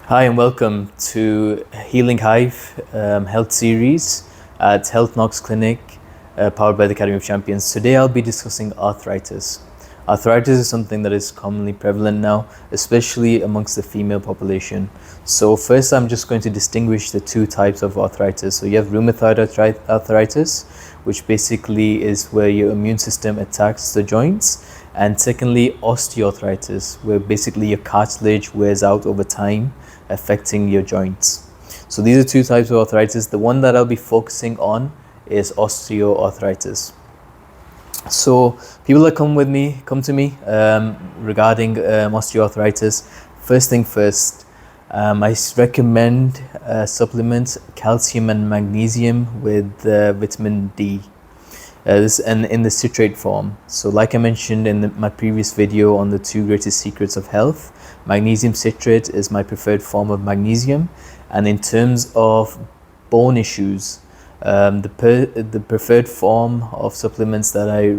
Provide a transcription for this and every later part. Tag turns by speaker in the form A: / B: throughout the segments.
A: Hi and welcome to Healing Hive Health Series at Healthnox Clinic, powered by the Academy of Champions. Today I'll be discussing arthritis. Arthritis is something that is commonly prevalent now, especially amongst the female population. So first I'm just going to distinguish the two types of arthritis. So you have rheumatoid arthritis, which basically is where your immune system attacks the joints. And secondly, osteoarthritis, where basically your cartilage wears out over time, affecting your joints. So these are two types of arthritis. The one that I'll be focusing on is osteoarthritis. So people that come to me regarding osteoarthritis, first thing first, I recommend supplements calcium and magnesium with vitamin D. This and in the citrate form. So like I mentioned in my previous video on the 2 greatest secrets of health, magnesium citrate is my preferred form of magnesium. And in terms of bone issues, the preferred form of supplements that I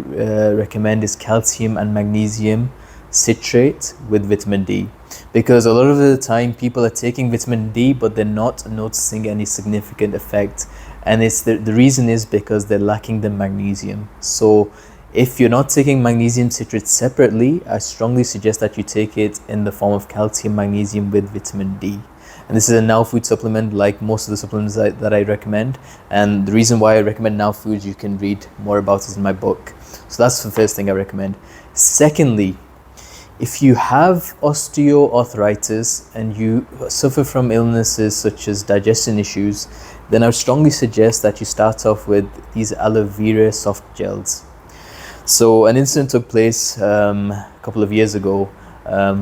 A: recommend is calcium and magnesium citrate with vitamin D, because a lot of the time people are taking vitamin D but they're not noticing any significant effect, and it's the reason is because they're lacking the magnesium. So if you're not taking magnesium citrate separately, I strongly suggest that you take it in the form of calcium magnesium with vitamin D. And this is a Now Food supplement, like most of the supplements that I recommend. And the reason why I recommend Now Foods, you can read more about it in my book. So that's the first thing I recommend. Secondly, if you have osteoarthritis and you suffer from illnesses such as digestion issues, then I would strongly suggest that you start off with these aloe vera soft gels. So an incident took place a couple of years ago.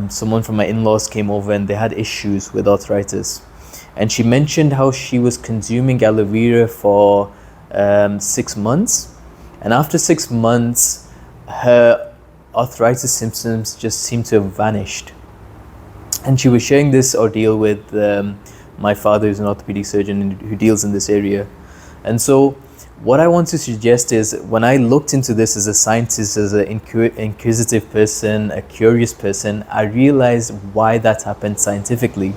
A: Someone from my in-laws came over and they had issues with arthritis. And she mentioned how she was consuming aloe vera for 6 months. And after 6 months, her arthritis symptoms just seemed to have vanished. And she was sharing this ordeal with my father, who's an orthopedic surgeon who deals in this area. And so what I want to suggest is, when I looked into this as a scientist, as an inquisitive person, a curious person, I realized why that happened scientifically.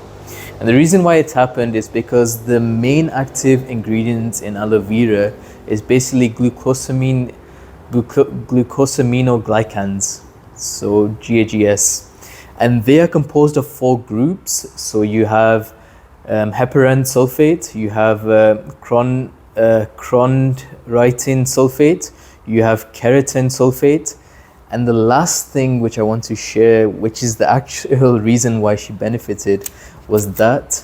A: And the reason why it happened is because the main active ingredient in aloe vera is basically glucosaminoglycans, so GAGs, and they are composed of 4 groups. So you have heparan sulfate, you have chondroitin sulfate, you have keratin sulfate, and the last thing which I want to share, which is the actual reason why she benefited, was that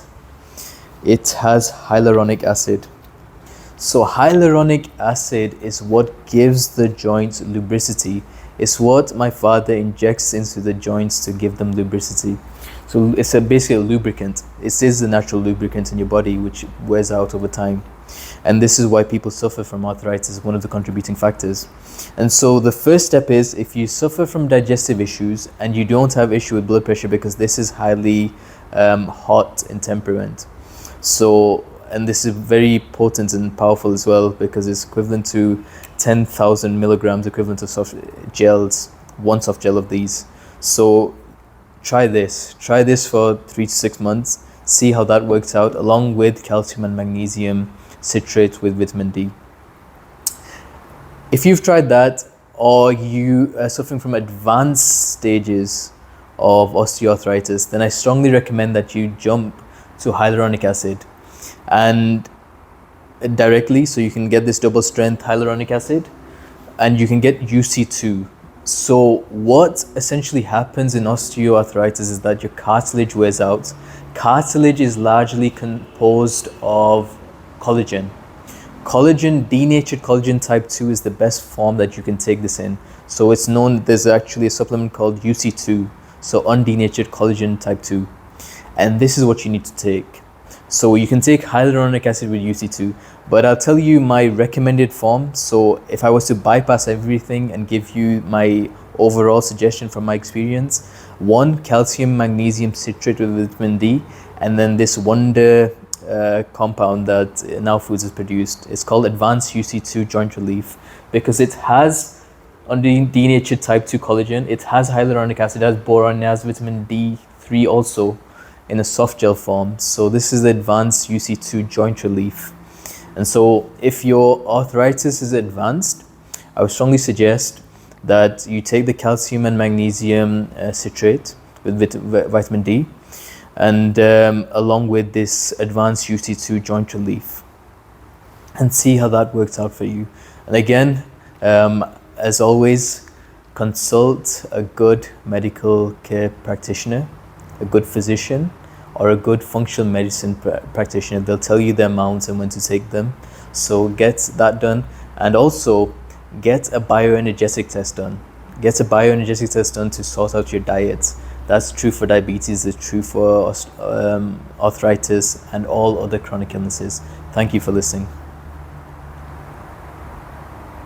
A: it has hyaluronic acid. So hyaluronic acid is what gives the joints lubricity. It's what my father injects into the joints to give them lubricity. So it's basically a lubricant. It is the natural lubricant in your body which wears out over time. And this is why people suffer from arthritis, one of the contributing factors. And so the first step is, if you suffer from digestive issues and you don't have issue with blood pressure, because this is highly hot in temperament. So, and this is very potent and powerful as well, because it's equivalent to 10,000 milligrams equivalent of soft gels, one soft gel of these. So try this for 3 to 6 months, see how that works out, along with calcium and magnesium citrate with vitamin D. If you've tried that, or you are suffering from advanced stages of osteoarthritis, then I strongly recommend that you jump to hyaluronic acid, and directly, so you can get this double strength hyaluronic acid, and you can get UC2. So what essentially happens in osteoarthritis is that your cartilage wears out. Cartilage is largely composed of collagen. Denatured collagen type 2 is the best form that you can take this in. So it's known, there's actually a supplement called UC2, so undenatured collagen type 2. And this is what you need to take. So you can take hyaluronic acid with UC2, but I'll tell you my recommended form. So if I was to bypass everything and give you my overall suggestion from my experience, 1, calcium magnesium citrate with vitamin D, and then this wonder compound that Now Foods has produced. It's called Advanced UC2 Joint Relief, because it has denatured type 2 collagen, it has hyaluronic acid, it has boron, it has vitamin D3 also, in a soft gel form. So this is the advanced UC2 joint relief. And so if your arthritis is advanced, I would strongly suggest that you take the calcium and magnesium citrate with vitamin D, and along with this advanced UC2 joint relief, and see how that works out for you. And again, as always, consult a good medical care practitioner, a good physician, or a good functional medicine practitioner. They'll tell you the amounts and when to take them. So get that done, and also get a bioenergetic test done. Get a bioenergetic test done to sort out your diet. That's true for diabetes, it's true for arthritis and all other chronic illnesses. Thank you for listening.